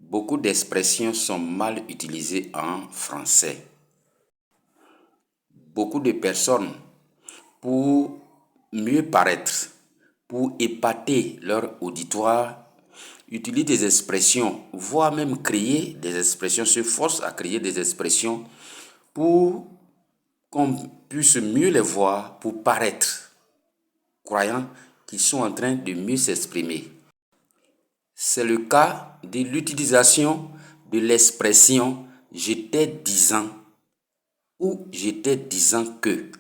Beaucoup d'expressions sont mal utilisées en français. Beaucoup de personnes, pour mieux paraître, pour épater leur auditoire, utilisent des expressions, voire même créer des expressions, se forcent à créer des expressions pour qu'on puisse mieux les voir, pour paraître, croyant qu'ils sont en train de mieux s'exprimer. C'est le cas de l'utilisation de l'expression « j'étais disant » ou « j'étais disant que ».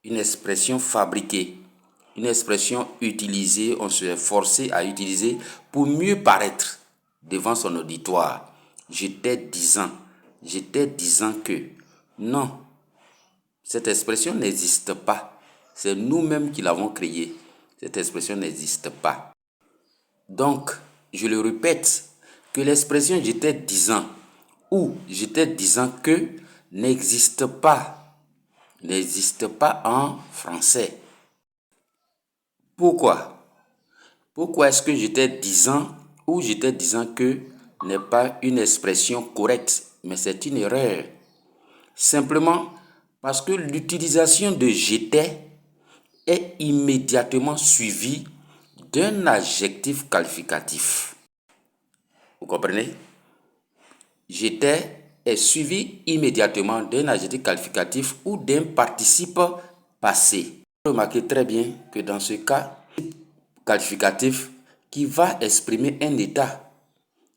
Une expression fabriquée, une expression utilisée, on se est forcé à utiliser pour mieux paraître devant son auditoire. J'étais disant que. Non, cette expression n'existe pas. C'est nous-mêmes qui l'avons créée. Cette expression n'existe pas. Donc, je le répète, que l'expression j'étais disant ou j'étais disant que n'existe pas en français. Pourquoi? Pourquoi est-ce que j'étais disant ou j'étais disant que n'est pas une expression correcte, mais c'est une erreur? Simplement parce que l'utilisation de j'étais est immédiatement suivie d'un adjectif qualificatif. Vous comprenez? J'étais est suivi immédiatement d'un adjectif qualificatif ou d'un participe passé. Remarquez très bien que dans ce cas qualificatif qui va exprimer un état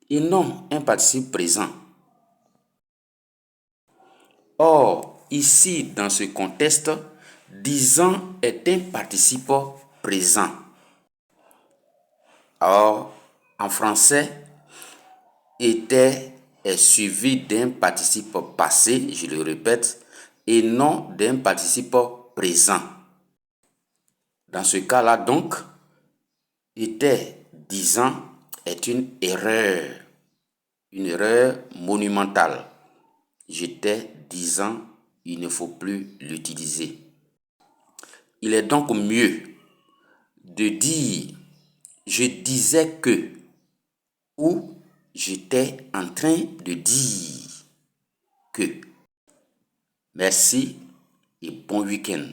et non un participe présent. Or, ici, dans ce contexte, disant est un participe présent. Or, en français, était est suivi d'un participe passé, je le répète, et non d'un participe présent. Dans ce cas-là, donc, était disant est une erreur monumentale. J'étais disant, il ne faut plus l'utiliser. Il est donc mieux de dire je disais que ou j'étais en train de dire que. Merci et bon week-end.